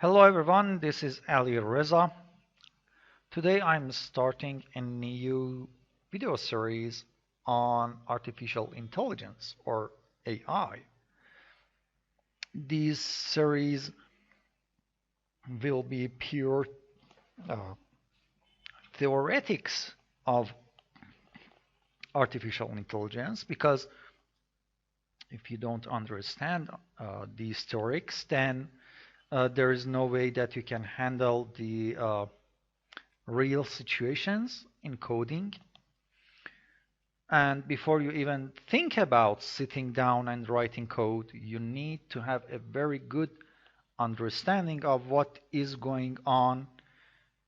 Hello everyone, this is Ali Reza. Today I'm starting a new video series on artificial intelligence or AI. This series will be pure uh, theoretics of artificial intelligence because if you don't understand these theorics, then there is no way that you can handle the real situations in coding. And before you even think about sitting down and writing code, you need to have a very good understanding of what is going on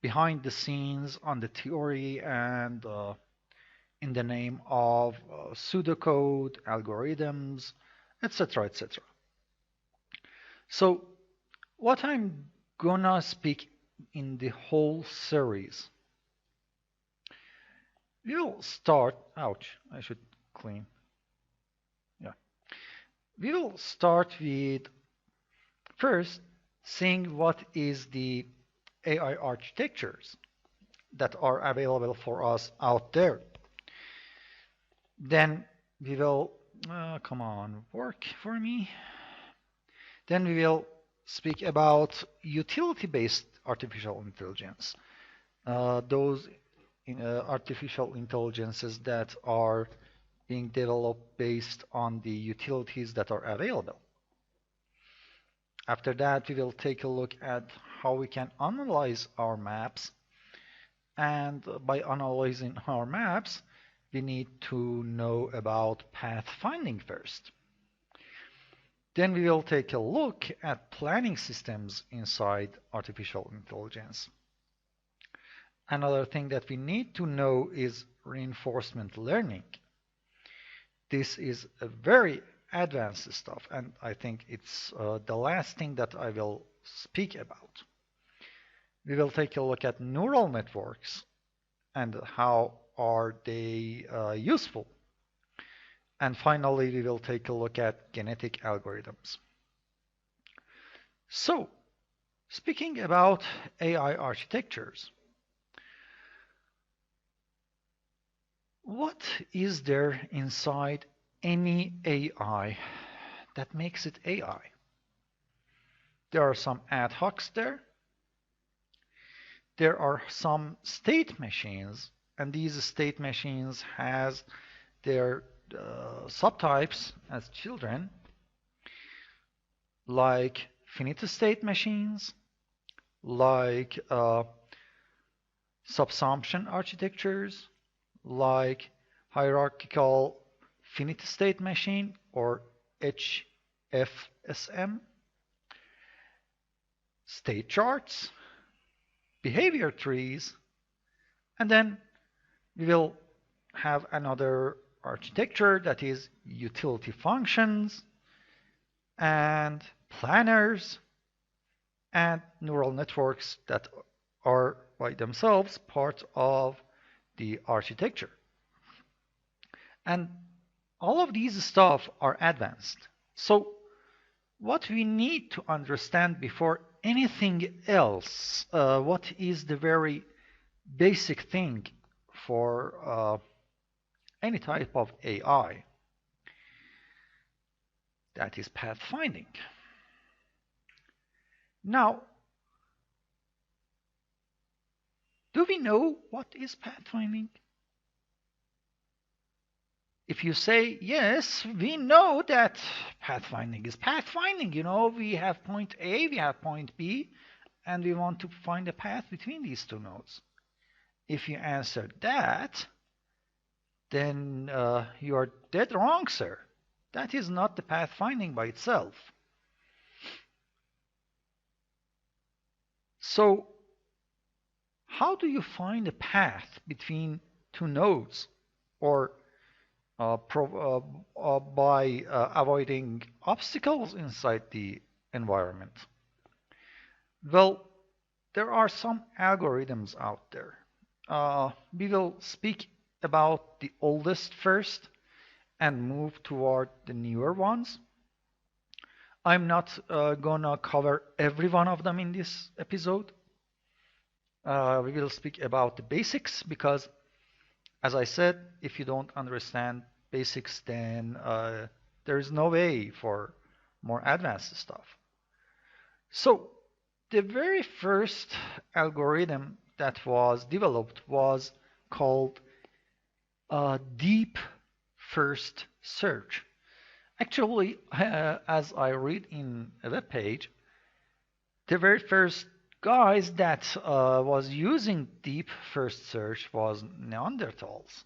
behind the scenes on the theory and in the name of pseudocode, algorithms, etc., etc. So what I'm gonna speak in the whole series, we'll start, ouch, I should clean. Yeah. We will start with first seeing what is the AI architectures that are available for us out there. Then we will, come on, work for me. Then we will speak about utility-based artificial intelligence. Those artificial intelligences that are being developed based on the utilities that are available. After that, we will take a look at how we can analyze our maps. And by analyzing our maps, we need to know about pathfinding first. Then we will take a look at planning systems inside artificial intelligence. Another thing that we need to know is reinforcement learning. This is a very advanced stuff, and I think it's the last thing that I will speak about. We will take a look at neural networks and how are they useful. And finally, we will take a look at genetic algorithms. So, speaking about AI architectures, what is there inside any AI that makes it AI? There are some ad hocs there. There are some state machines, and these state machines has their subtypes as children, like finite state machines, like subsumption architectures, like hierarchical finite state machine or HFSM, state charts, behavior trees, and then we will have another architecture that is utility functions and planners and neural networks that are by themselves part of the architecture. And all of these stuff are advanced. So what we need to understand before anything else, what is the very basic thing for any type of AI? That is pathfinding. Now, do we know what is pathfinding? If you say, yes, we know that pathfinding is pathfinding, we have point A, we have point B, and we want to find a path between these two nodes. If you answer that, then you are dead wrong, sir. That is not the pathfinding by itself. So, how do you find a path between two nodes, or by avoiding obstacles inside the environment? Well, there are some algorithms out there. We will speak about the oldest first and move toward the newer ones. I'm not gonna cover every one of them in this episode. We will speak about the basics because, as I said, if you don't understand basics, then there is no way for more advanced stuff. So, the very first algorithm that was developed was called deep first search. Actually, as I read in a web page, the very first guys that was using deep first search was Neanderthals.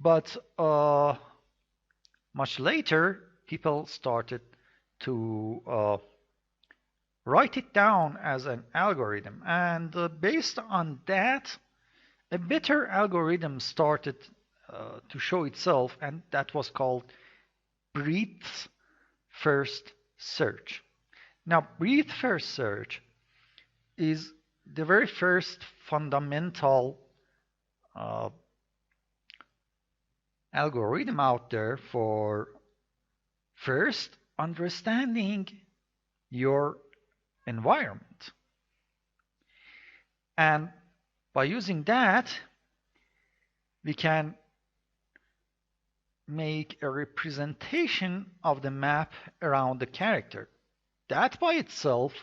But much later, people started to write it down as an algorithm. And based on that, a better algorithm started to show itself, and that was called breadth first search. Now, breadth first search is the very first fundamental algorithm out there for first understanding your environment. And by using that, we can make a representation of the map around the character. That by itself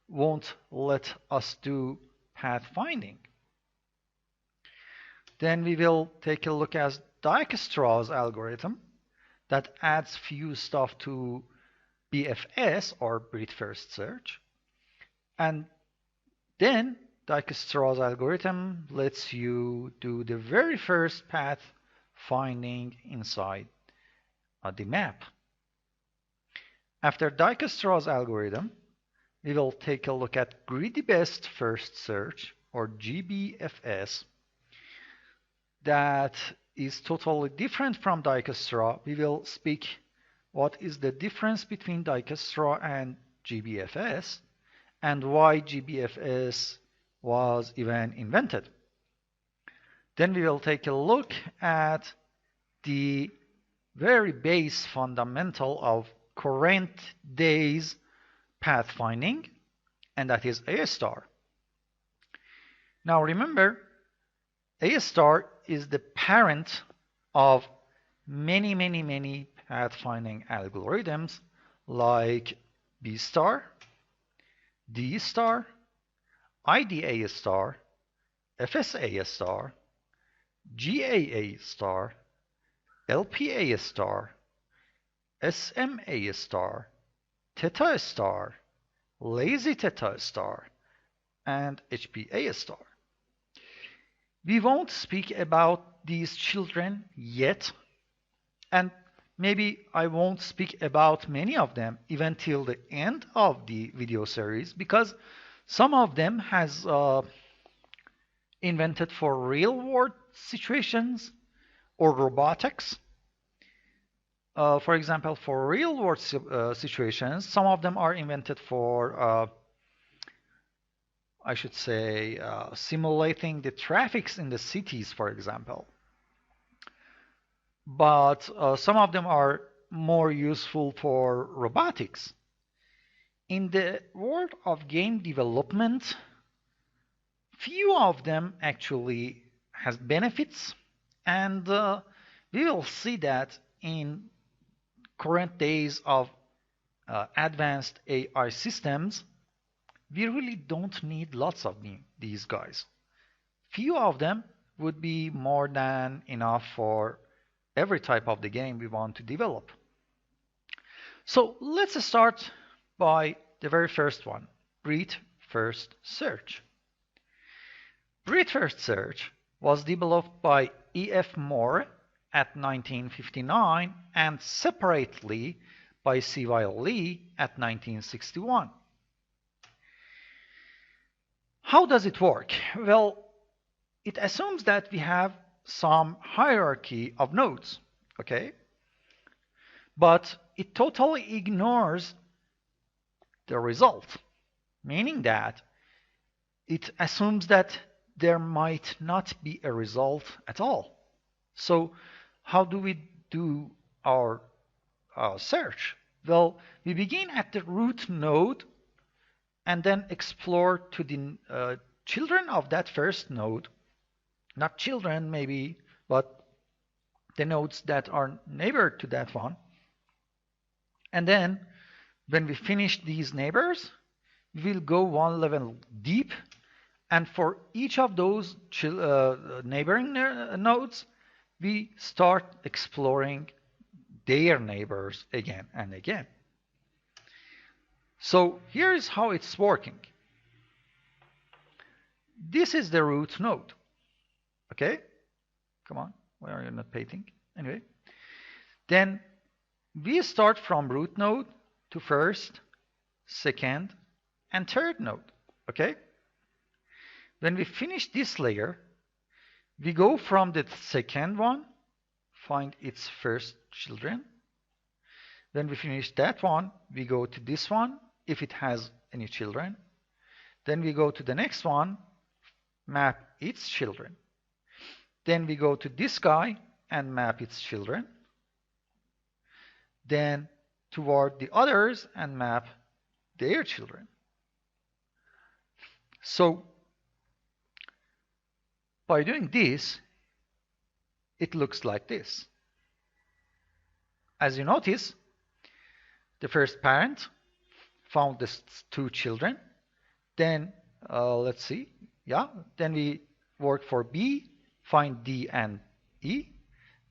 won't let us do pathfinding. Then we will take a look at Dijkstra's algorithm that adds few stuff to BFS or breadth first search. And then Dijkstra's algorithm lets you do the very first path finding inside the map. After Dijkstra's algorithm, we will take a look at greedy best first search or GBFS that is totally different from Dijkstra. We will speak what is the difference between Dijkstra and GBFS and why GBFS was even invented. Then we will take a look at the very base fundamental of current day's pathfinding, and that is A star. Now remember, A star is the parent of many pathfinding algorithms like B star, D star, IDA star, FSA star, GAA star, LPA star, SMA star, Theta star, Lazy Theta star, and HPA star. We won't speak about these children yet, and maybe I won't speak about many of them even till the end of the video series, because some of them has invented for real world situations or robotics. For example, for real world situations, some of them are invented for I should say simulating the traffics in the cities, for example. But some of them are more useful for robotics. In the world of game development, few of them actually has benefits, and we will see that in current days of advanced AI systems. We really don't need lots of these guys. Few of them would be more than enough for every type of the game we want to develop. So let's start by the very first one, breadth first search. Breadth first search was developed by E.F. Moore at 1959 and separately by C.Y. Lee at 1961. How does it work? Well, it assumes that we have some hierarchy of nodes, okay? But it totally ignores the result, meaning that it assumes that there might not be a result at all. So how do we do our search? Well, we begin at the root node and then explore to the children of that first node. Not children, maybe, but the nodes that are neighbor to that one. And then when we finish these neighbors, we'll go one level deep. And for each of those neighboring nodes, we start exploring their neighbors again and again. So here is how it's working. This is the root node. Okay? Come on. Why are you not painting? Anyway. Then we start from root node to first, second, and third node. Okay? When we finish this layer, we go from the second one, find its first children. When we finish that one, we go to this one, if it has any children. Then we go to the next one, map its children. Then we go to this guy and map its children. Then toward the others and map their children. So by doing this, it looks like this. As you notice, the first parent found the two children. Then let's see, yeah. Then we work for B, find D and E.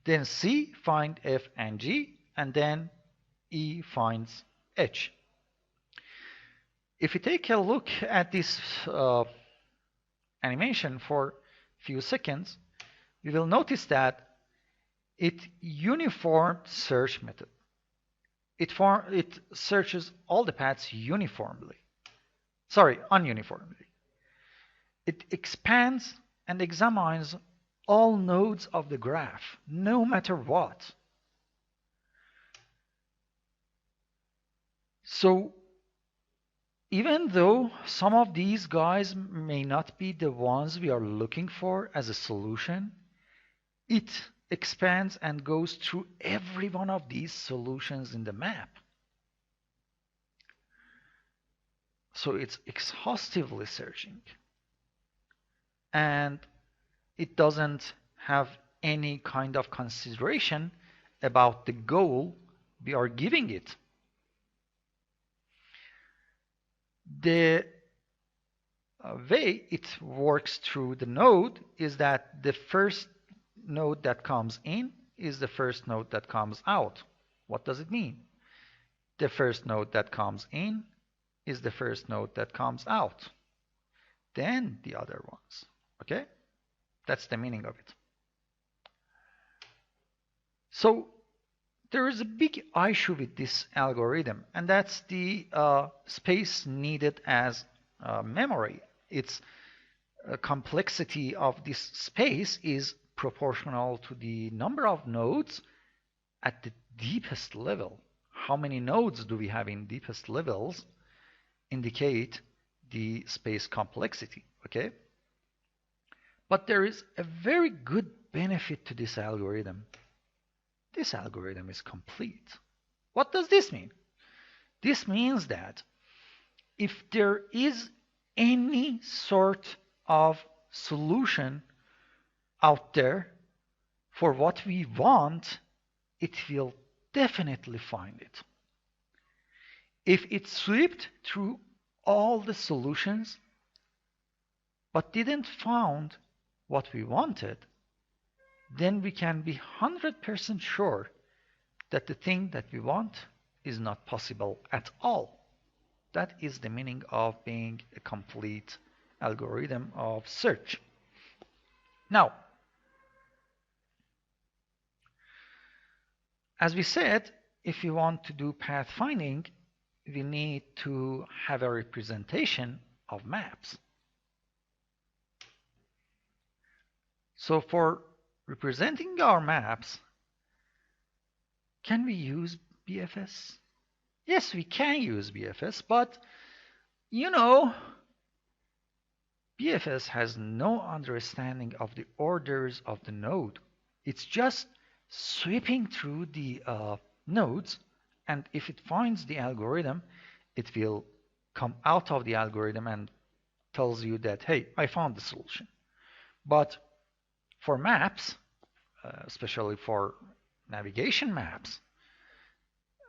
Then C, find F and G, and then E finds H. If we take a look at this animation for a few seconds, we will notice that it uniformed search method. It searches all the paths uniformly. Sorry, ununiformly. It expands and examines all nodes of the graph, no matter what. So even though some of these guys may not be the ones we are looking for as a solution, it expands and goes through every one of these solutions in the map. So it's exhaustively searching. And it doesn't have any kind of consideration about the goal we are giving it. The way it works through the node is that the first node that comes in is the first node that comes out. What does it mean? The first node that comes in is the first node that comes out. Then the other ones. Okay? That's the meaning of it. So there is a big issue with this algorithm, and that's the space needed as memory. Its complexity of this space is proportional to the number of nodes at the deepest level. How many nodes do we have in deepest levels indicate the space complexity, okay? But there is a very good benefit to this algorithm. This algorithm is complete. What does this mean? This means that if there is any sort of solution out there for what we want, it will definitely find it. If it swept through all the solutions but didn't find what we wanted, then we can be 100% sure that the thing that we want is not possible at all. That is the meaning of being a complete algorithm of search. Now, as we said, if we want to do pathfinding, we need to have a representation of maps. So for representing our maps, can we use BFS? Yes, we can use BFS, but you know, BFS has no understanding of the orders of the node. It's just sweeping through the nodes And if it finds the algorithm, it will come out of the algorithm and tells you that, hey, I found the solution. But for maps, especially for navigation maps,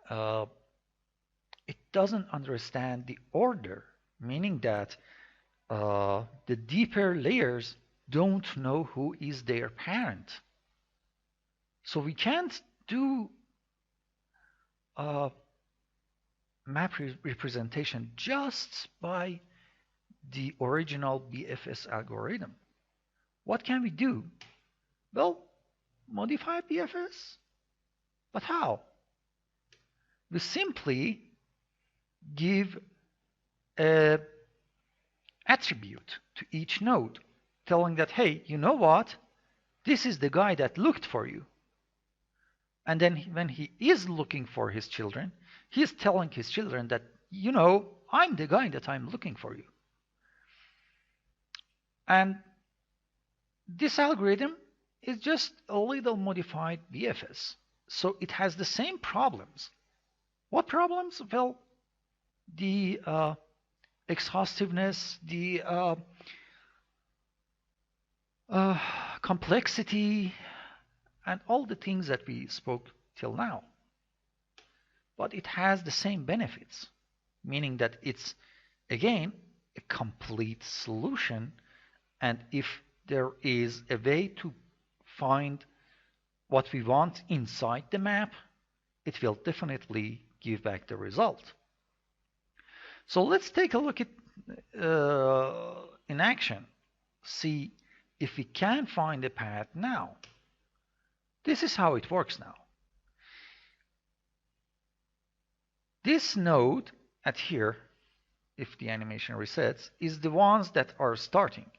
it doesn't understand the order, meaning that the deeper layers don't know who is their parent. So we can't do map representation just by the original BFS algorithm. What can we do? Well, modify BFS. But how? We simply give an attribute to each node, telling that, hey, you know what? This is the guy that looked for you. And then when he is looking for his children, he is telling his children that, you know, I'm the guy that I'm looking for you. And this algorithm is just a little modified BFS. So it has the same problems. What problems? Well, the exhaustiveness, the complexity, and all the things that we spoke till now. But it has the same benefits, meaning that it's, again, a complete solution. And if there is a way to find what we want inside the map, it will definitely give back the result. So let's take a look at in action, see if we can find a path now. This is how it works now. This node at here, if the animation resets, is the ones that are starting.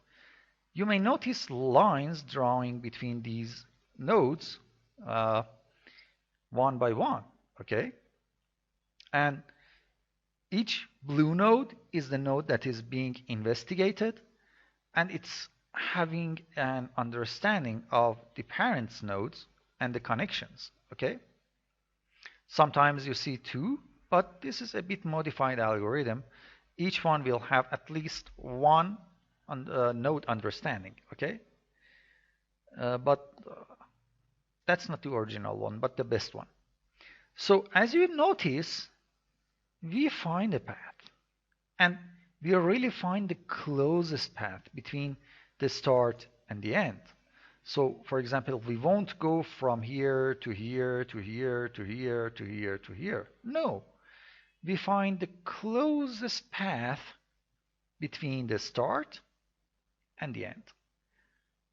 You may notice lines drawing between these nodes one by one, okay? And each blue node is the node that is being investigated, and it's having an understanding of the parents' nodes and the connections, okay? Sometimes you see two, but this is a bit modified algorithm. Each one will have at least one node understanding, okay? But that's not the original one, but the best one. So as you notice, we find a path, and we really find the closest path between the start and the end. So for example, we won't go from here to here to here to here to here to here. No, we find the closest path between the start and the end.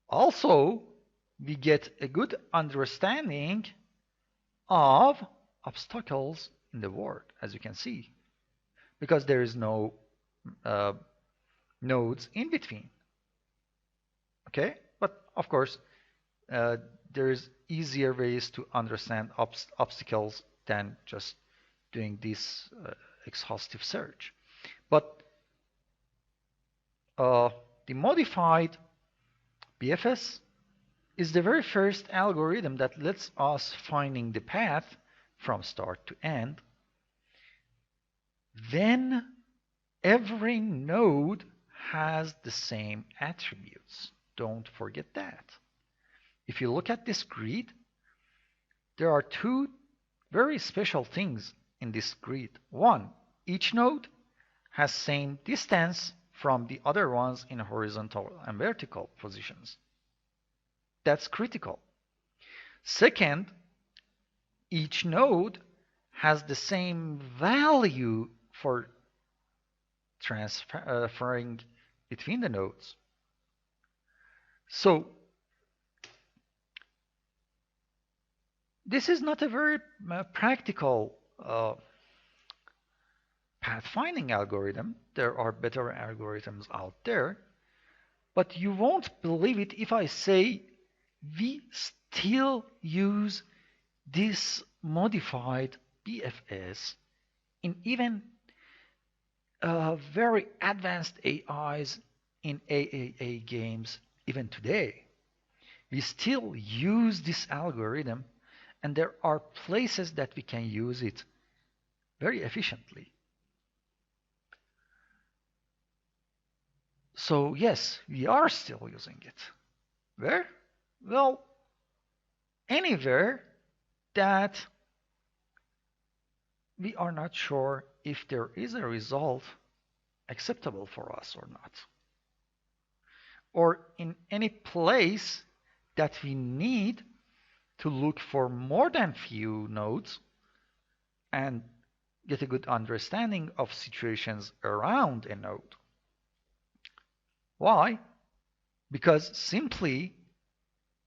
Also, we get a good understanding of obstacles in the world, as you can see, because there is no nodes in between. Okay, but of course, there is easier ways to understand obstacles than just doing this exhaustive search. But the modified BFS is the very first algorithm that lets us finding the path from start to end. Then every node has the same attributes. Don't forget that. If you look at this grid, there are two very special things in this grid. One, each node has same distance from the other ones in horizontal and vertical positions. That's critical. Second, each node has the same value for transferring between the nodes. So this is not a very practical pathfinding algorithm. There are better algorithms out there, but you won't believe it if I say we still use this modified BFS in even very advanced AIs in AAA games even today. We still use this algorithm, and there are places that we can use it very efficiently. So yes, we are still using it. Where? Well, anywhere that we are not sure if there is a result acceptable for us or not. Or in any place that we need to look for more than few nodes and get a good understanding of situations around a node. Why? Because simply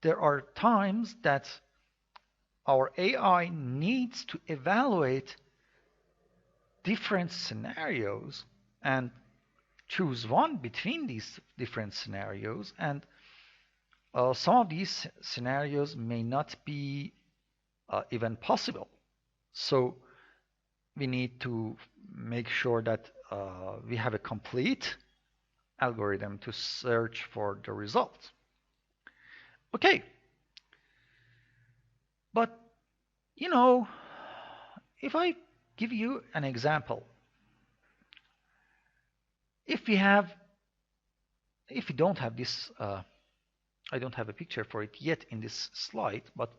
there are times that our AI needs to evaluate different scenarios and choose one between these different scenarios, and some of these scenarios may not be even possible. So we need to make sure that we have a complete algorithm to search for the result. Okay, but you know, if I give you an example, if we don't have this, I don't have a picture for it yet in this slide, but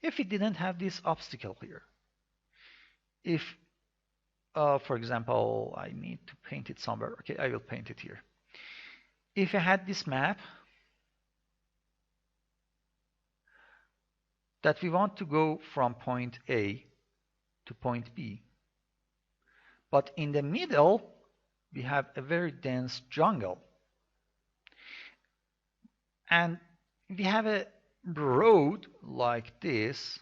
if we didn't have this obstacle here, if, for example, I need to paint it somewhere. Okay, I will paint it here. If I had this map that we want to go from point A to point B, but in the middle we have a very dense jungle, and we have a road like this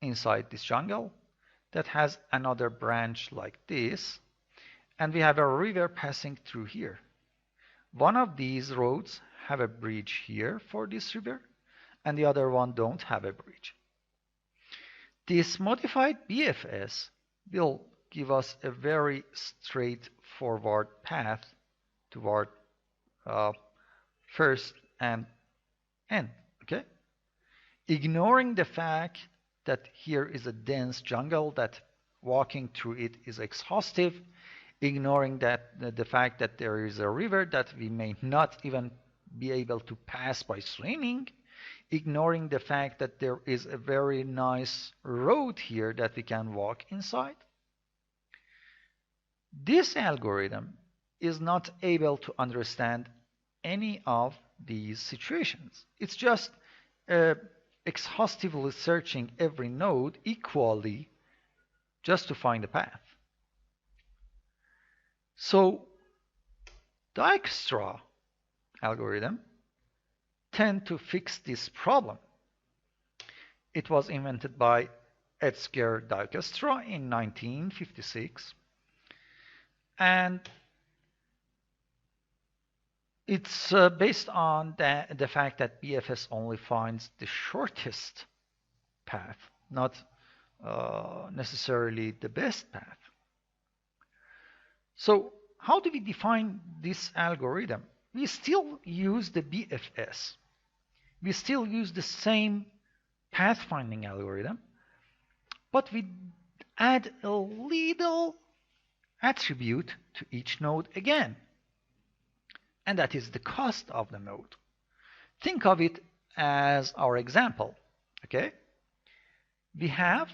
inside this jungle that has another branch like this, and we have a river passing through here. One of these roads have a bridge here for this river, and the other one don't have a bridge. This modified BFS will give us a very straightforward path toward first and end, okay? Ignoring the fact that here is a dense jungle, that walking through it is exhaustive, ignoring that the fact that there is a river that we may not even be able to pass by swimming, ignoring the fact that there is a very nice road here that we can walk inside. This algorithm is not able to understand any of these situations. It's just exhaustively searching every node equally just to find a path. So Dijkstra algorithm tend to fix this problem. It was invented by Edgar Dijkstra in 1956, and it's based on the fact that BFS only finds the shortest path, not necessarily the best path. So how do we define this algorithm? We still use the BFS. We still use the same pathfinding algorithm, but we add a little attribute to each node again, and that is the cost of the node. Think of it as our example, okay? We have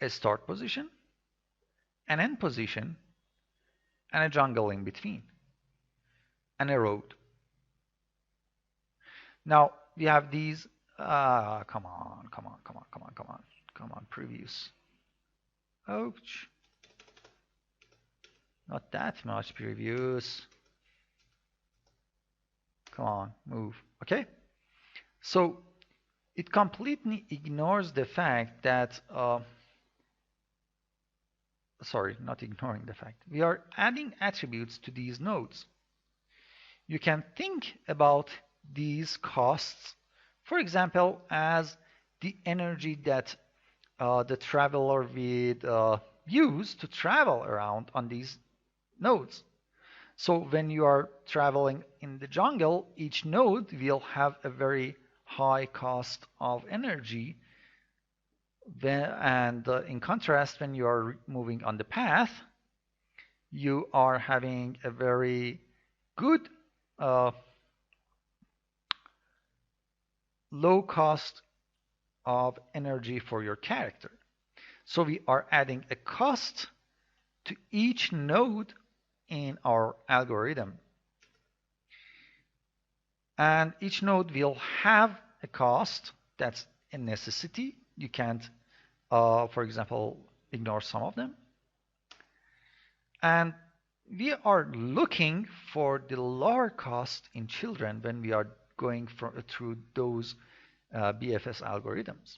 a start position, an end position, and a jungle in between, and a road. Now we have these, come on, previews. Ouch. Not that much previews. Come on, move. Okay? So it completely ignores the fact that, sorry, not ignoring the fact. We are adding attributes to these nodes. You can think about these costs, for example, as the energy that the traveler would use to travel around on these nodes. So when you are traveling in the jungle, each node will have a very high cost of energy And in contrast, when you are moving on the path, you are having a very good low cost of energy for your character. So we are adding a cost to each node in our algorithm. And each node will have a cost that's a necessity. You can't, for example, ignore some of them. And we are looking for the lower cost in children when we are going through those BFS algorithms.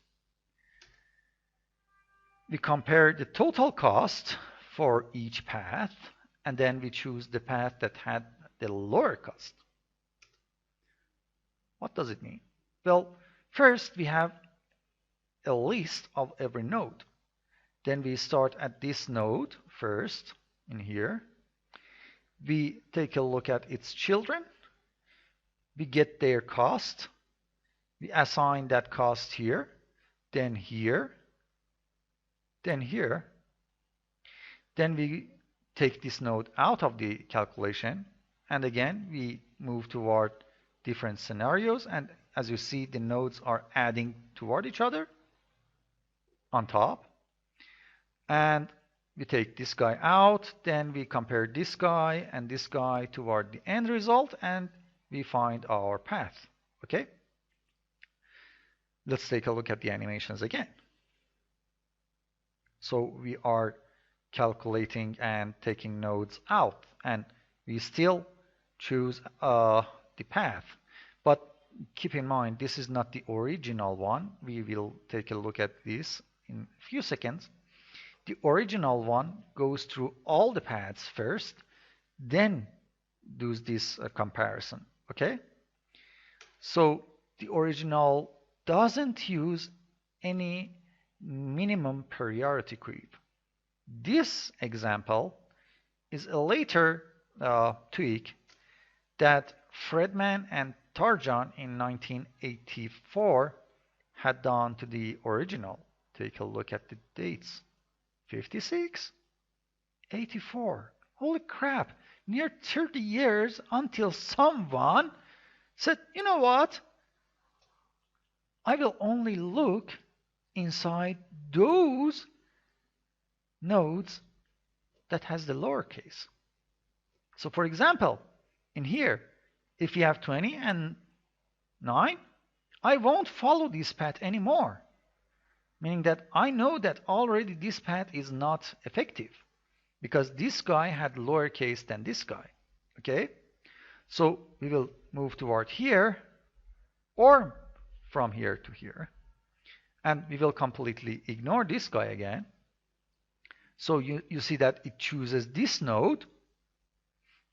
We compare the total cost for each path, and then we choose the path that had the lower cost. What does it mean? Well, first we have a list of every node. Then we start at this node first in here. We take a look at its children. We get their cost. We assign that cost here, then here, then here. Then we take this node out of the calculation, and again we move toward different scenarios, and as you see, the nodes are adding toward each other on top. And we take this guy out, then we compare this guy and this guy toward the end result, and we find our path. Okay? Let's take a look at the animations again. So we are calculating and taking nodes out, and we still choose the path. But keep in mind, this is not the original one. We will take a look at this in a few seconds. The original one goes through all the paths first, then does this comparison. Okay? So the original doesn't use any minimum priority creep. This example is a later tweak that Fredman and Tarjan in 1984 had done to the original. Take a look at the dates. 56, 84. Holy crap, near 30 years until someone said, you know what? I will only look inside those nodes that has the lowercase. So for example, in here, if you have 20 and 9, I won't follow this path anymore. Meaning that I know that already this path is not effective because this guy had lowercase than this guy. Okay? So we will move toward here or from here to here. And we will completely ignore this guy again. So you see that it chooses this node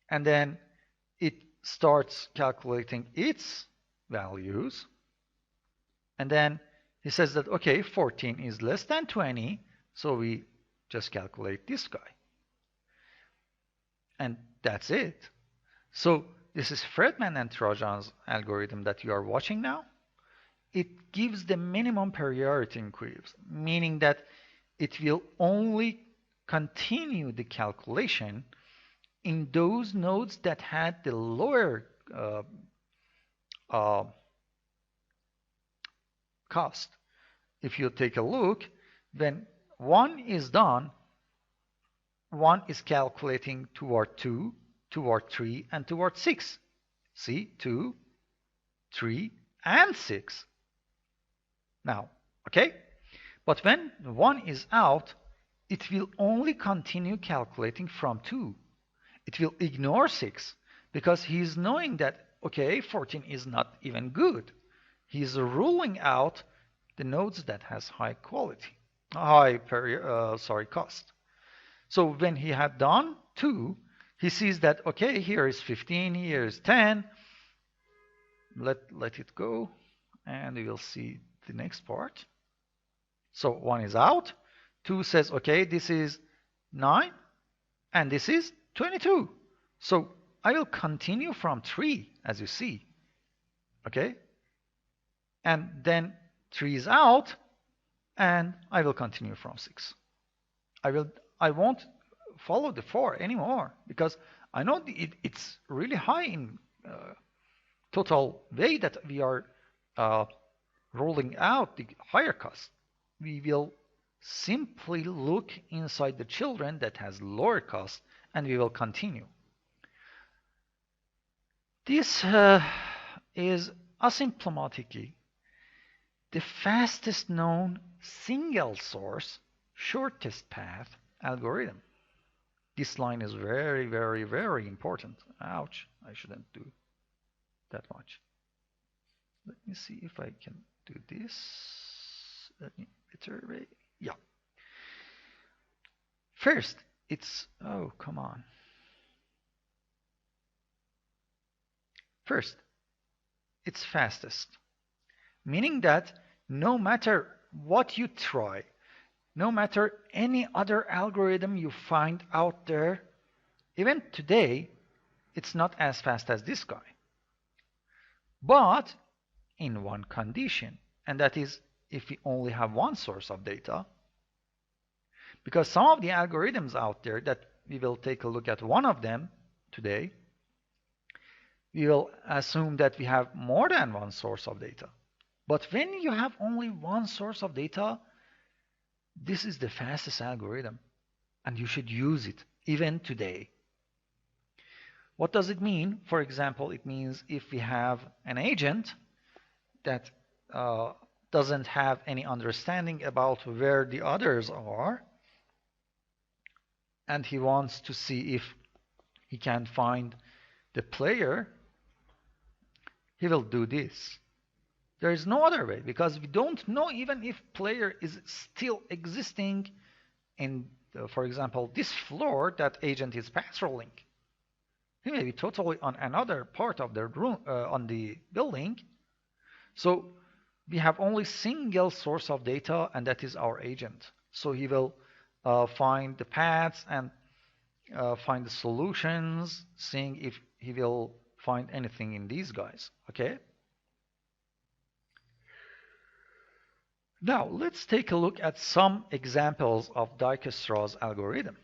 and then it starts calculating its values. And then he says that, okay, 14 is less than 20, so we just calculate this guy. And that's it. So this is Fredman and Trajan's algorithm that you are watching now. It gives the minimum priority increase, meaning that it will only continue the calculation in those nodes that had the lower cost. If you take a look, when 1 is done, 1 is calculating toward 2, toward 3, and toward 6. See, 2, 3, and 6. Now, okay? But when 1 is out, it will only continue calculating from 2. It will ignore 6 because he is knowing that, okay, 14 is not even good. He is ruling out the nodes that has high quality, cost. So when he had done 2, he sees that, okay, here is 15, here is 10. Let it go, and we will see the next part. So 1 is out. 2 says, okay, this is 9, and this is 22. So I will continue from 3, as you see. Okay? And then 3 is out. and I will continue from 6. I won't follow the 4 anymore because I know it's really high in total way that we are uh, rolling out the higher cost. We will simply look inside the children that has lower cost, and we will continue. This is asymptomatically the fastest known single source shortest path algorithm. This line is very, very, very important. Ouch, I shouldn't do that much. Let me see if I can do this. Better way. Yeah. First, it's, oh, come on. First, it's fastest, meaning that no matter what you try, no matter any other algorithm you find out there, even today, it's not as fast as this guy. But in one condition, and that is if we only have one source of data. Because some of the algorithms out there that we will take a look at one of them today, we will assume that we have more than one source of data. But when you have only one source of data, this is the fastest algorithm, and you should use it even today. What does it mean? For example, it means if we have an agent that doesn't have any understanding about where the others are, and he wants to see if he can find the player, he will do this. There is no other way because we don't know even if player is still existing in, for example, this floor that agent is patrolling. He may be totally on another part of the room, on the building. So we have only single source of data, and that is our agent. So he will find the paths and find the solutions, seeing if he will find anything in these guys. Okay. Now let's take a look at some examples of Dijkstra's algorithm.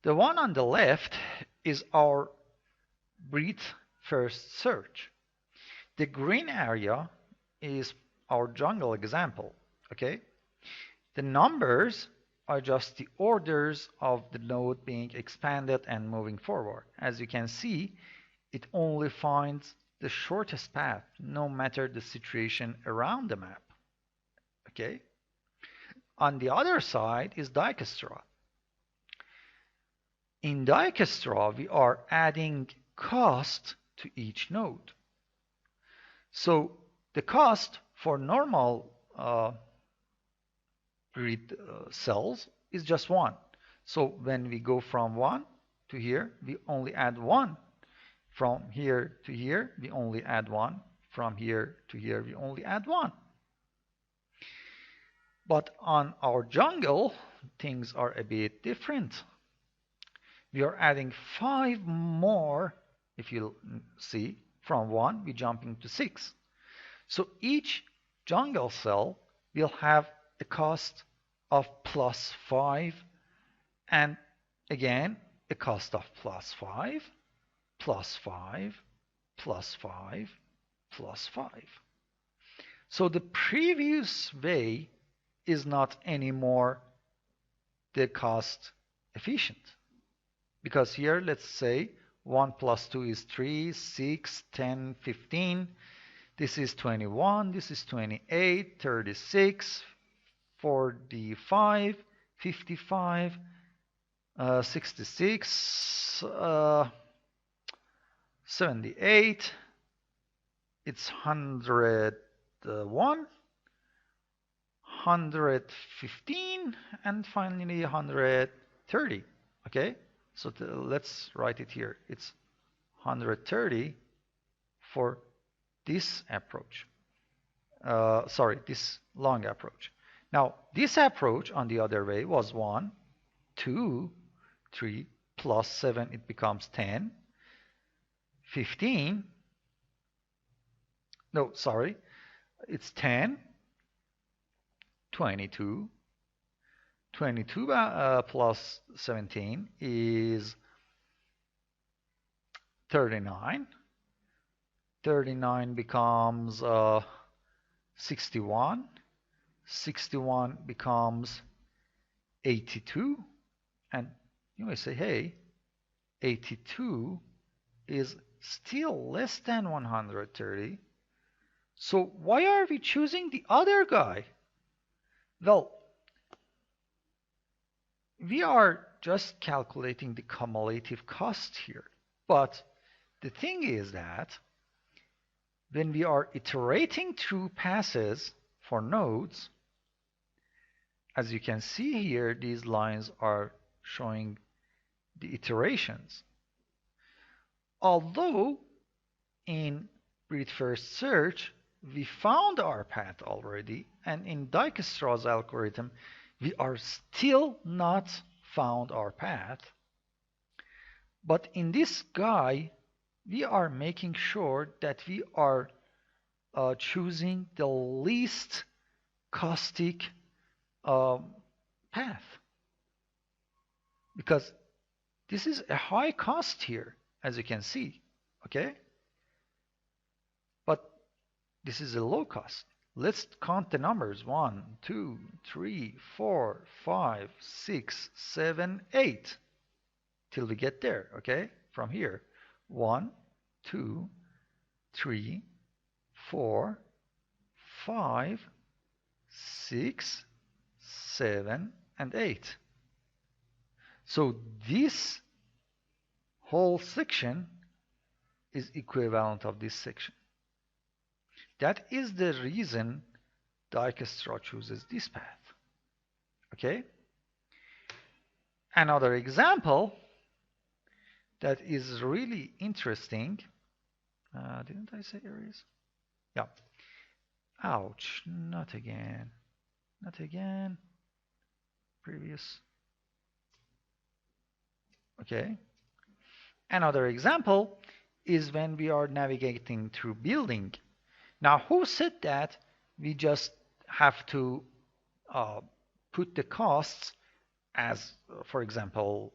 The one on the left is our breadth first search. The green area is our jungle example. Okay. The numbers are just the orders of the node being expanded and moving forward. As you can see, it only finds the shortest path, no matter the situation around the map. Okay. On the other side is Dijkstra. In Dijkstra, we are adding cost to each node. So the cost for normal grid cells is just 1. So when we go from 1 to here, we only add 1. From here to here, we only add 1. From here to here, we only add 1. But on our jungle, things are a bit different. We are adding 5 more. If you see, from 1, we jumping to 6. So each jungle cell will have a cost of +5, and again, a cost of +5, +5, +5, +5. So the previous way is not anymore the cost efficient. Because here, let's say 1 + 2 is 3, 6, 10, 15. This is 21, this is 28, 36, 45, 55, 66, 78. It's 101, 115, and finally 130. Okay, so let's write it here. It's 130 for this approach. This long approach. Now, this approach on the other way was 1, 2, 3, plus 7, it becomes 10, 15. No, sorry. It's 10, 22. 22 plus 17 is 39. 39 becomes 61. 61 becomes 82. And you may say, hey, 82 is still less than 130. So why are we choosing the other guy? Well, we are just calculating the cumulative cost here. But the thing is that when we are iterating through passes for nodes, as you can see here, these lines are showing the iterations. Although in breadth first search, we found our path already, and in Dijkstra's algorithm, we are still not found our path. But in this guy, we are making sure that we are choosing the least caustic path, because this is a high cost here, as you can see, okay? But this is a low cost. Let's count the numbers. 1, 2, 3, 4, 5, 6, 7, 8 till we get there, okay? From here, 1, 2, 3, 4, 5, 6, 7, and 8. So this whole section is equivalent of this section. That is the reason Dijkstra chooses this path. Okay? Another example that is really interesting. Didn't I say erase? Yeah. Ouch. Not again. Not again. Previous. Okay. Another example is when we are navigating through building. Now, who said that we just have to put the costs as, for example,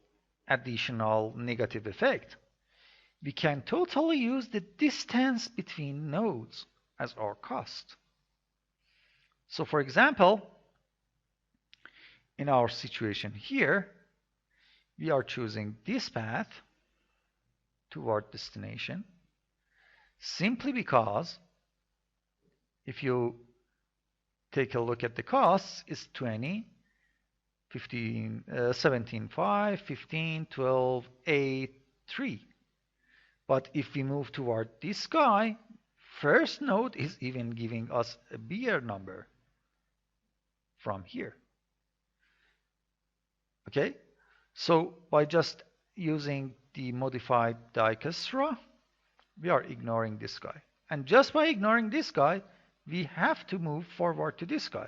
additional negative effect? We can totally use the distance between nodes as our cost. So, for example, in our situation here, we are choosing this path toward destination simply because if you take a look at the costs, it's 20, 15, 17, 5, 15, 12, 8, 3. But if we move toward this guy, first node is even giving us a bigger number from here. Okay? So by just using the modified Dijkstra, we are ignoring this guy. And just by ignoring this guy, we have to move forward to this guy.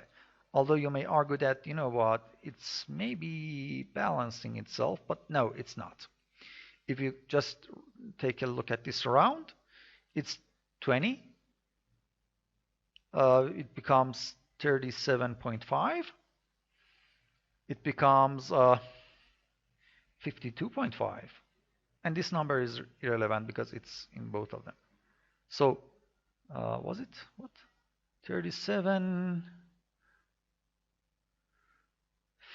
Although you may argue that, you know what, it's maybe balancing itself, but no, it's not. If you just take a look at this round, it's 20. It becomes 37.5. It becomes 52.5. And this number is irrelevant because it's in both of them. So, was it, what? 37,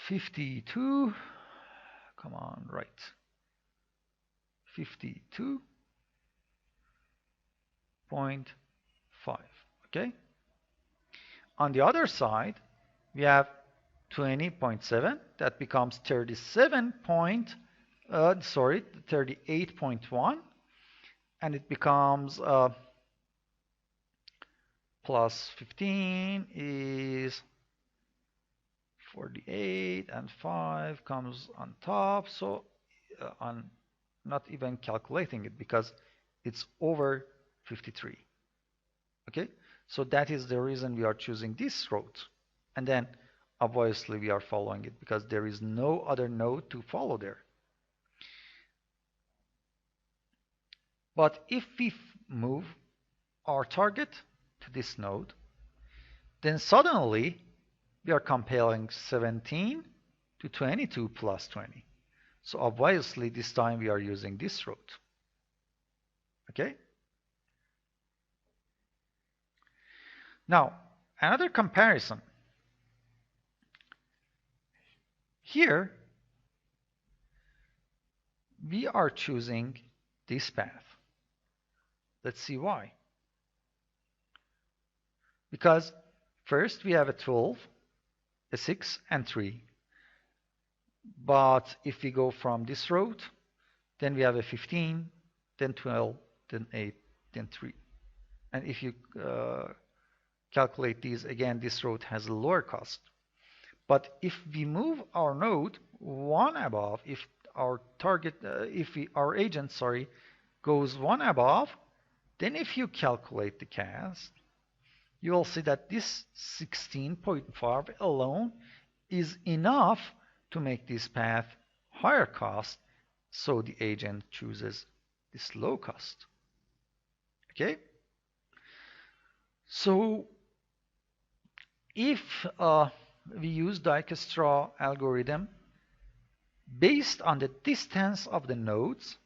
52, come on, right. 52.5, okay? On the other side, we have 20.7, that becomes 38.1, and it becomes plus 15 is 48, and 5 comes on top, so I'm not even calculating it because it's over 53. Okay, so that is the reason we are choosing this route, and then obviously we are following it because there is no other node to follow there. But if we move our target to this node, then suddenly we are comparing 17 to 22 plus 20. So obviously this time we are using this route. Okay? Now, another comparison. Here, we are choosing this path. Let's see why. Because first we have a 12, a 6, and 3. But if we go from this route, then we have a 15, then 12, then 8, then 3. And if you calculate these, again, this route has a lower cost. But if we move our node one above, if our target, our agent, goes one above, then if you calculate the cost, you will see that this 16.5 alone is enough to make this path higher cost, so the agent chooses this low cost. Okay? So if we use Dijkstra algorithm based on the distance of the nodes,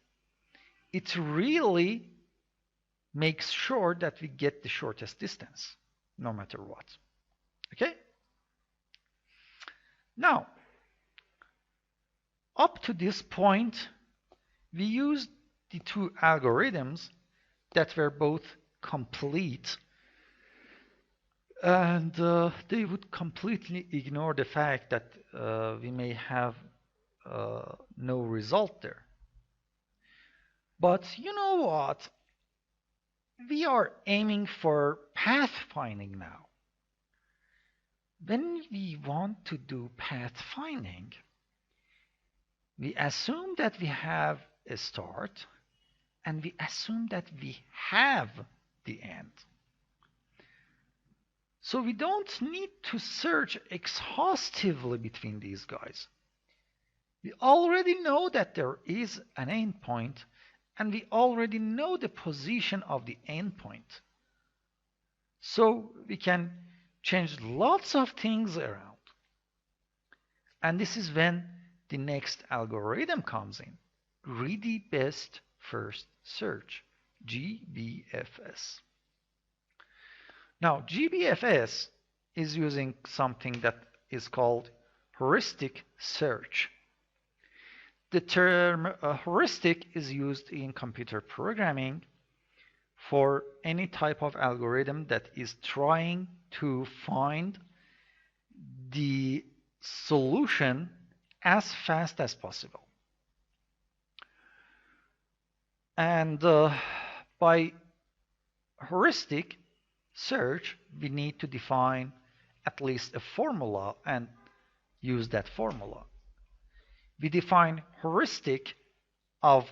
it really makes sure that we get the shortest distance, no matter what. Okay? Now, up to this point, we used the two algorithms that were both complete, and they would completely ignore the fact that we may have no result there. But you know what? We are aiming for pathfinding now. When we want to do pathfinding, we assume that we have a start, and we assume that we have the end. So we don't need to search exhaustively between these guys. We already know that there is an endpoint, and we already know the position of the endpoint. So we can change lots of things around. And this is when the next algorithm comes in. Greedy best first search, GBFS. Now, GBFS is using something that is called heuristic search. The term heuristic is used in computer programming for any type of algorithm that is trying to find the solution as fast as possible. And by heuristic search, we need to define at least a formula and use that formula. We define heuristic of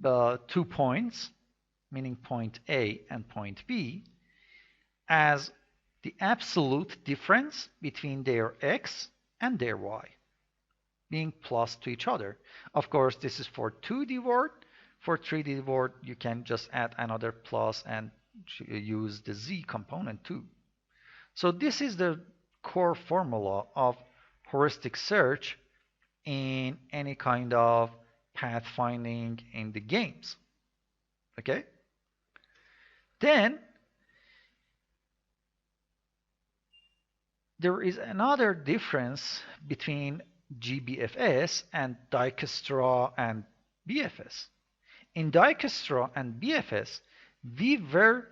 2 points, meaning point A and point B, as the absolute difference between their x and their y, being plus to each other. Of course, this is for 2D word. For 3D word, you can just add another plus and use the z component too. So this is the core formula of heuristic search in any kind of pathfinding in the games. Okay? Then there is another difference between GBFS and Dijkstra and BFS. In Dijkstra and BFS, we were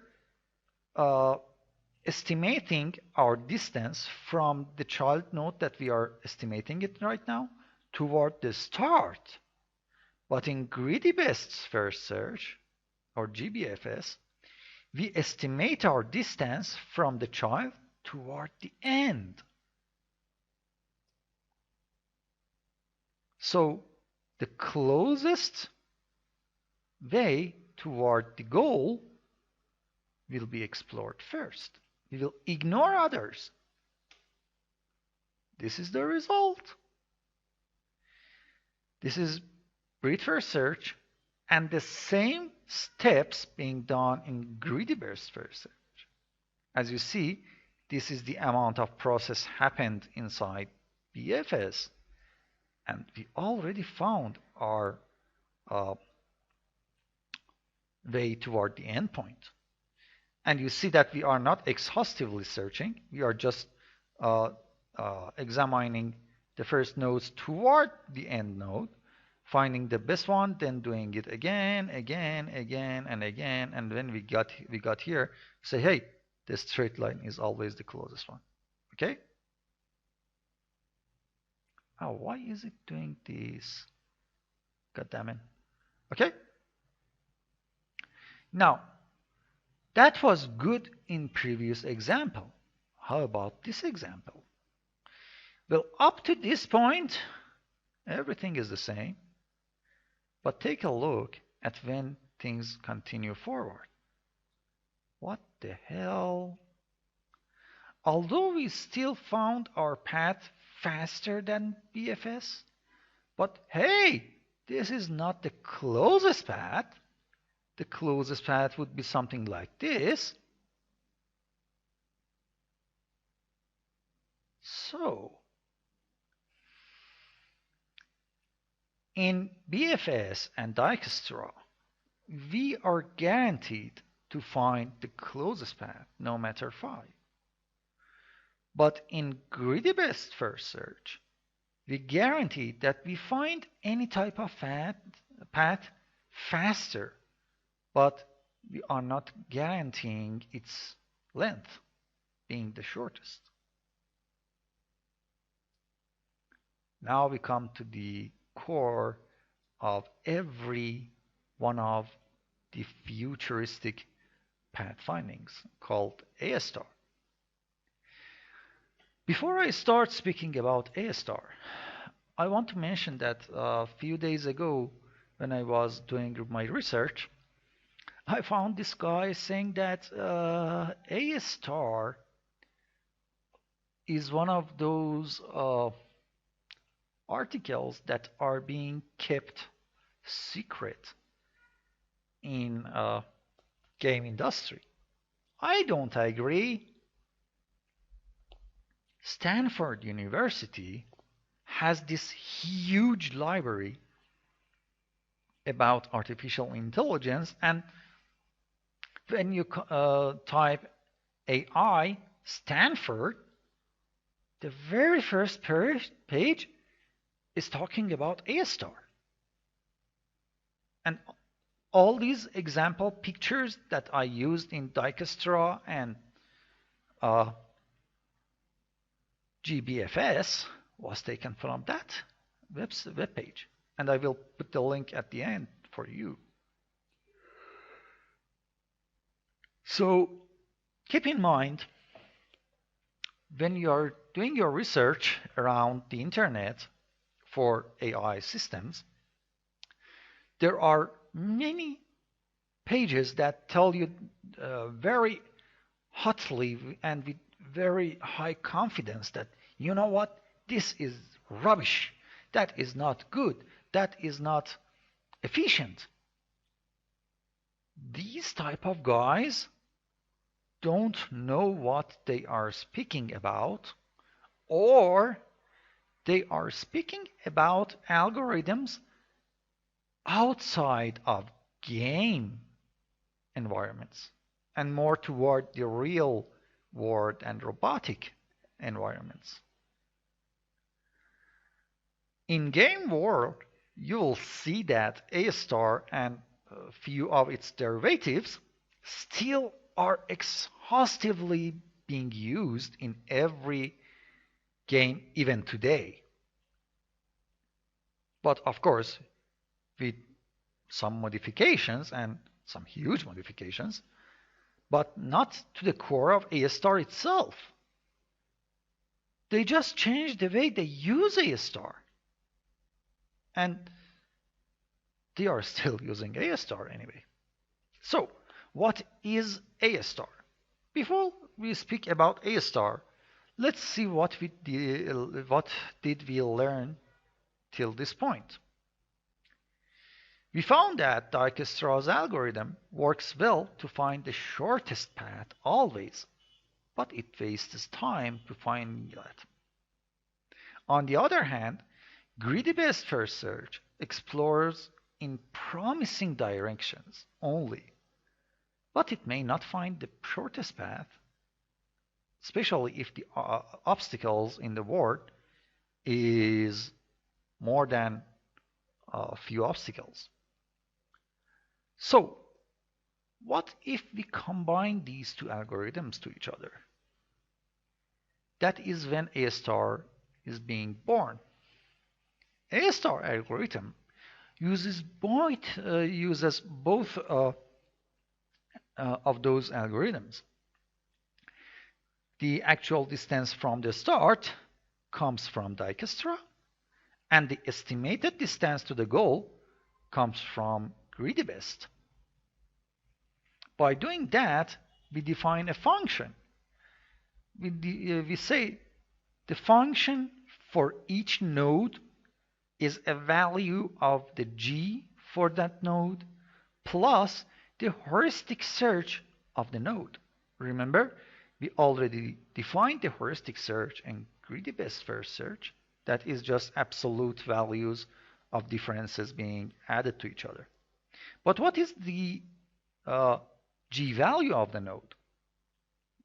estimating our distance from the child node that we are estimating it right now toward the start. But in greedy best first search, or GBFS, we estimate our distance from the child toward the end. So the closest way toward the goal will be explored first. We will ignore others. This is the result. This is breadth first search and the same steps being done in greedy burst first search. As you see, this is the amount of process happened inside BFS, and we already found our way toward the endpoint. And you see that we are not exhaustively searching. We are just examining the first nodes toward the end node, finding the best one, then doing it again, again, again, and again. And when we got here, say, hey, the straight line is always the closest one. Okay? Oh, why is it doing this? God damn it. Okay? Now, that was good in previous example. How about this example? Well, up to this point, everything is the same. But take a look at when things continue forward. What the hell? Although we still found our path faster than BFS, but hey, this is not the closest path. The closest path would be something like this. So, in BFS and Dijkstra, we are guaranteed to find the closest path, no matter phi. But in greedy best first search, we guarantee that we find any type of path faster, but we are not guaranteeing its length being the shortest. Now we come to the core of every one of the futuristic path findings called A star. Before I start speaking about A star, I want to mention that a few days ago when I was doing my research, I found this guy saying that A star is one of those articles that are being kept secret in game industry. I don't agree. Stanford University has this huge library about artificial intelligence, and when you type AI Stanford, the very first page is talking about A star. And all these example pictures that I used in Dijkstra and GBFS was taken from that web page. And I will put the link at the end for you. So keep in mind, when you're doing your research around the internet for AI systems, there are many pages that tell you very hotly and with very high confidence that, you know what, this is rubbish, that is not good, that is not efficient. These type of guys don't know what they are speaking about, or they are speaking about algorithms outside of game environments and more toward the real world and robotic environments. In game world, you will see that A star and a few of its derivatives still are exhaustively being used in every game even today. But of course, with some modifications and some huge modifications, but not to the core of A star itself. They just changed the way they use A star. And they are still using A star anyway. So, what is A star? Before we speak about A star, let's see what did we learn till this point. We found that Dijkstra's algorithm works well to find the shortest path always. but it wastes time to find that. On the other hand, greedy-based first search explores in promising directions only, but it may not find the shortest path, especially if the obstacles in the word is more than a few obstacles. So, what if we combine these two algorithms to each other? That is when A star is being born. A star algorithm uses both of those algorithms. The actual distance from the start comes from Dijkstra, and the estimated distance to the goal comes from greedy-based. By doing that, we define a function. We say the function for each node is a value of the g for that node plus the heuristic search of the node. Remember, we already defined the heuristic search and greedy-based first search. That is just absolute values of differences being added to each other. But what is the g value of the node?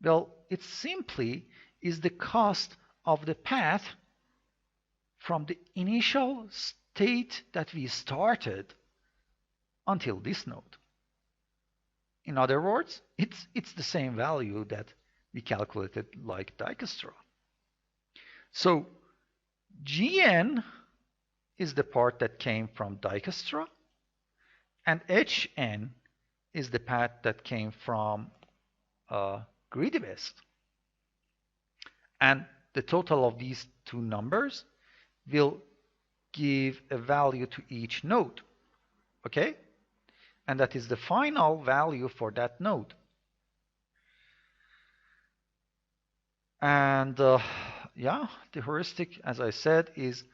Well, it simply is the cost of the path from the initial state that we started until this node. In other words, it's the same value that we calculated like Dijkstra. So Gn is the part that came from Dijkstra, and Hn is the path that came from greedy-based. And the total of these two numbers will give a value to each node. Okay? And that is the final value for that node. And yeah, the heuristic, as I said, is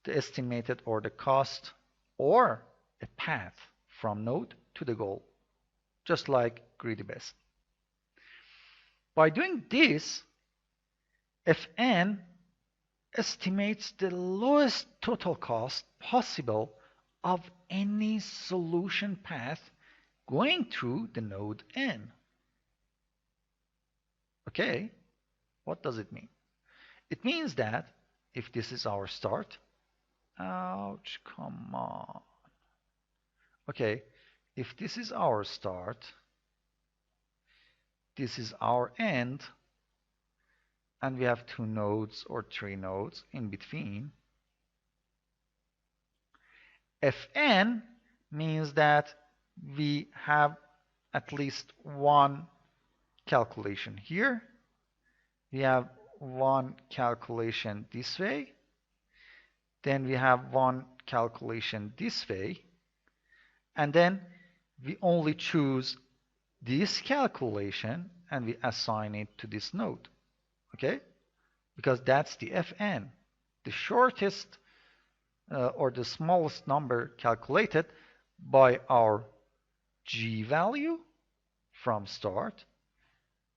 the estimated or the cost or a path from node to the goal, just like greedy-based. By doing this, Fn estimates the lowest total cost possible of any solution path going through the node n. Okay, what does it mean? It means that if this is our start, ouch, come on. Okay, if this is our start, this is our end, and we have two nodes or three nodes in between, Fn means that we have at least one calculation here. We have one calculation this way. Then we have one calculation this way. And then we only choose this calculation and we assign it to this node. Okay? Because that's the Fn, the shortest or the smallest number calculated by our g value from start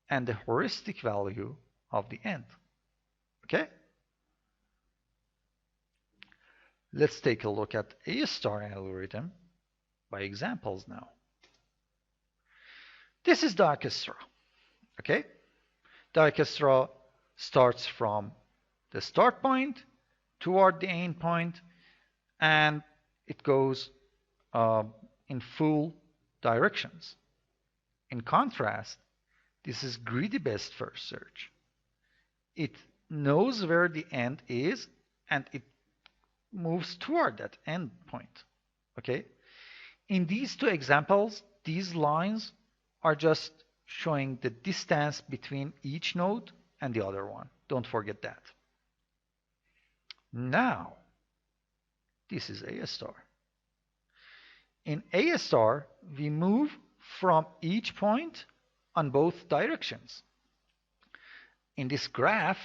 and the heuristic value of the end. Okay? Let's take a look at A star algorithm by examples now. This is Dijkstra. Okay? Dijkstra starts from the start point toward the end point, and it goes in full directions. In contrast, this is greedy-based first search. It knows where the end is and it moves toward that end point. Okay? In these two examples, these lines are just showing the distance between each node and the other one. Don't forget that. Now, this is A star. In A star, we move from each point on both directions. In this graph,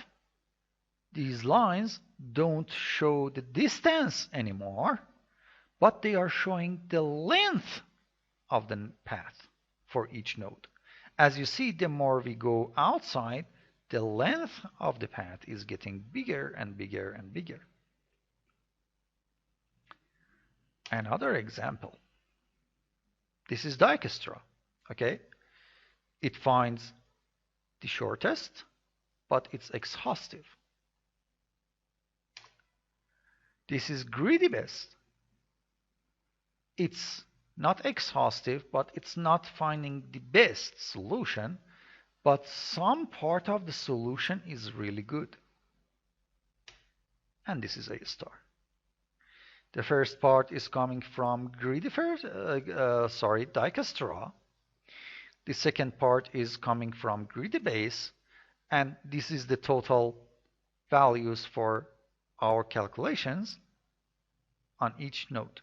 these lines don't show the distance anymore, but they are showing the length of the path for each node. As you see, the more we go outside, the length of the path is getting bigger and bigger and bigger. Another example. This is Dijkstra. Okay? It finds the shortest, but it's exhaustive. This is greedy best. It's not exhaustive, but it's not finding the best solution, but some part of the solution is really good. And this is A star. The first part is coming from Dijkstra. The second part is coming from greedy base, and this is the total values for our calculations on each node.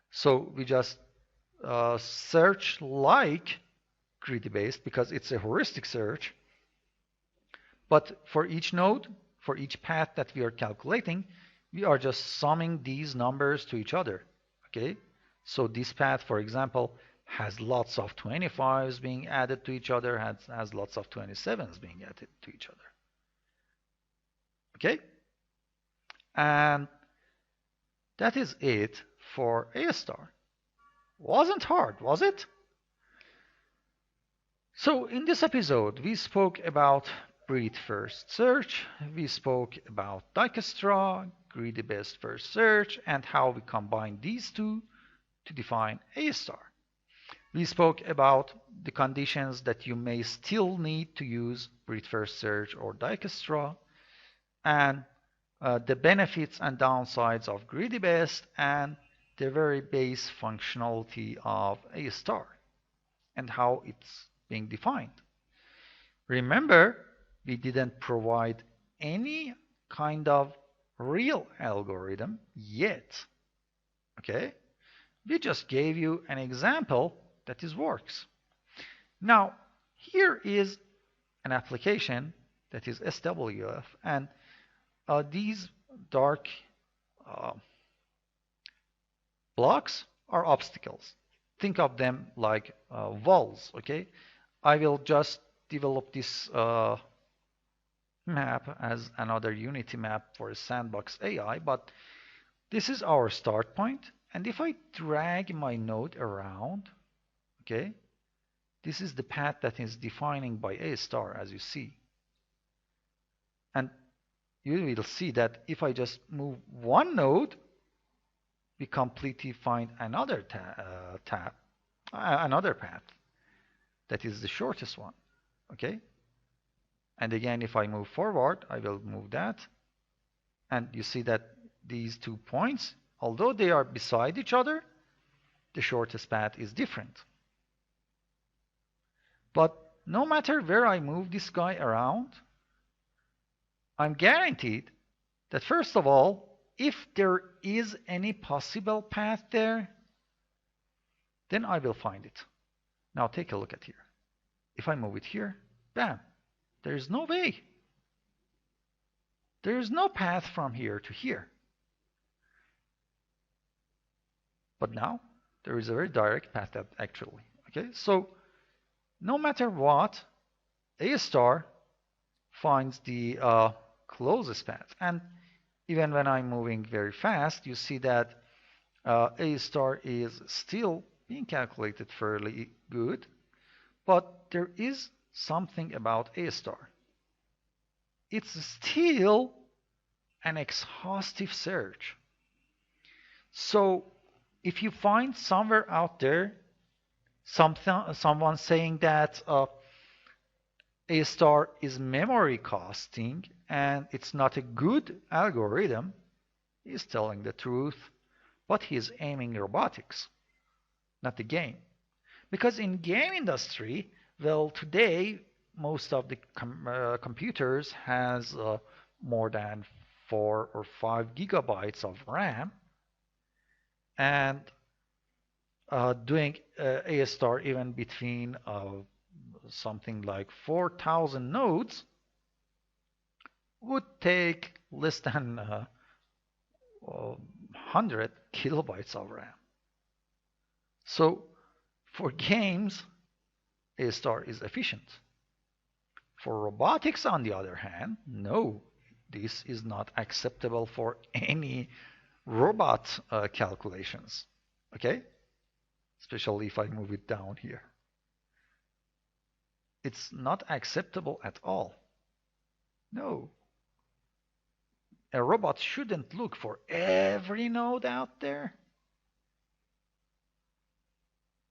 So we just search like greedy base because it's a heuristic search. But for each node, for each path that we are calculating, we are just summing these numbers to each other. Okay? So this path, for example, has lots of 25s being added to each other, has lots of 27s being added to each other. Okay? And that is it for A star. Wasn't hard, was it? So in this episode, we spoke about breadth first search, we spoke about Dijkstra, greedy best first search, and how we combine these two to define A star. We spoke about the conditions that you may still need to use breadth first search or Dijkstra, and the benefits and downsides of greedy best, and the very base functionality of A star and how it's being defined. Remember, we didn't provide any kind of real algorithm yet. Okay? We just gave you an example that this works. Now, here is an application that is SWF, and these dark blocks are obstacles. Think of them like walls, okay? I will just develop this map as another Unity map for a sandbox AI, but this is our start point. And if I drag my node around, okay, this is the path that is defining by A star, as you see. And you will see that if I just move one node, we completely find another another path that is the shortest one. Okay? And again, if I move forward, I will move that. And you see that these 2 points, although they are beside each other, the shortest path is different. But no matter where I move this guy around, I'm guaranteed that first of all, if there is any possible path there, then I will find it. Now take a look at here. If I move it here, bam, there is no way. There is no path from here to here. But now there is a very direct path actually. Okay, so no matter what, A star finds the closest path. And even when I'm moving very fast, you see that A star is still being calculated fairly good, but there is something about A star. It's still an exhaustive search. So if you find somewhere out there someone saying that A star is memory costing and it's not a good algorithm, he's telling the truth, but he's aiming robotics, not the game. Because in game industry, well, today most of the computers has more than 4 or 5 gigabytes of RAM, and doing A star even between something like 4,000 nodes would take less than 100 kilobytes of RAM. So for games, A star is efficient. For robotics, on the other hand, no, this is not acceptable for any robot calculations. Okay? Especially if I move it down here. It's not acceptable at all. No. A robot shouldn't look for every node out there.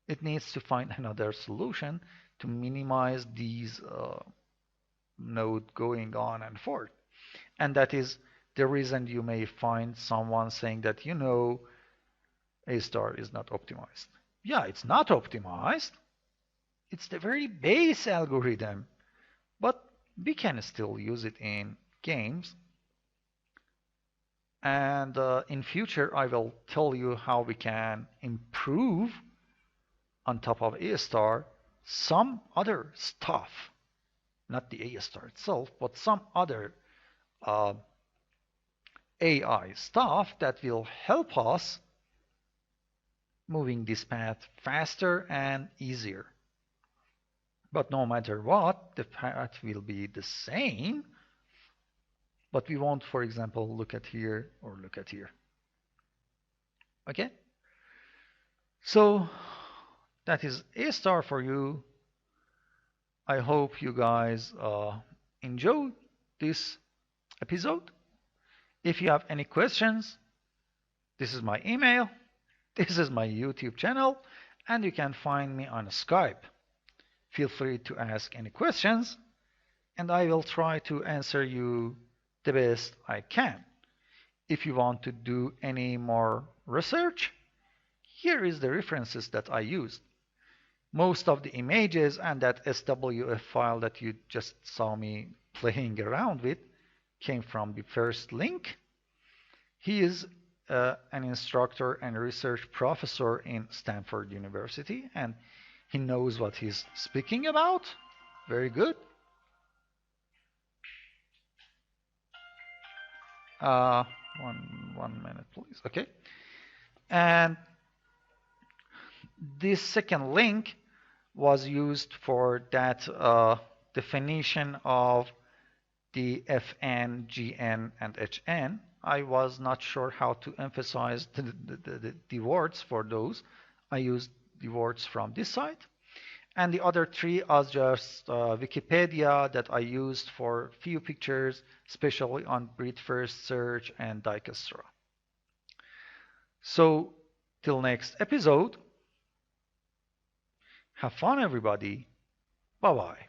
It needs to find another solution to minimize these nodes going on and forth. And that is the reason you may find someone saying that, A star is not optimized. Yeah, it's not optimized. It's the very base algorithm, but we can still use it in games. And in future, I will tell you how we can improve on top of A star some other stuff, not the A star itself, but some other uh, AI stuff that will help us moving this path faster and easier. But no matter what, the path will be the same, but we won't, for example, look at here or look at here. Okay? So that is A star for you. I hope you guys enjoyed this episode. If you have any questions, this is my email, this is my YouTube channel, and you can find me on Skype. Feel free to ask any questions, and I will try to answer you the best I can. If you want to do any more research, here is the references that I used. Most of the images and that SWF file that you just saw me playing around with came from the first link. He is an instructor and research professor in Stanford University, and he knows what he's speaking about. Very good. One minute, please. Okay. And this second link was used for that definition of the Fn, Gn, and Hn. I was not sure how to emphasize the words for those. I used the words from this site. And the other three are just Wikipedia that I used for few pictures, especially on Breed First Search and Dijkstra. So, till next episode, have fun everybody. Bye-bye.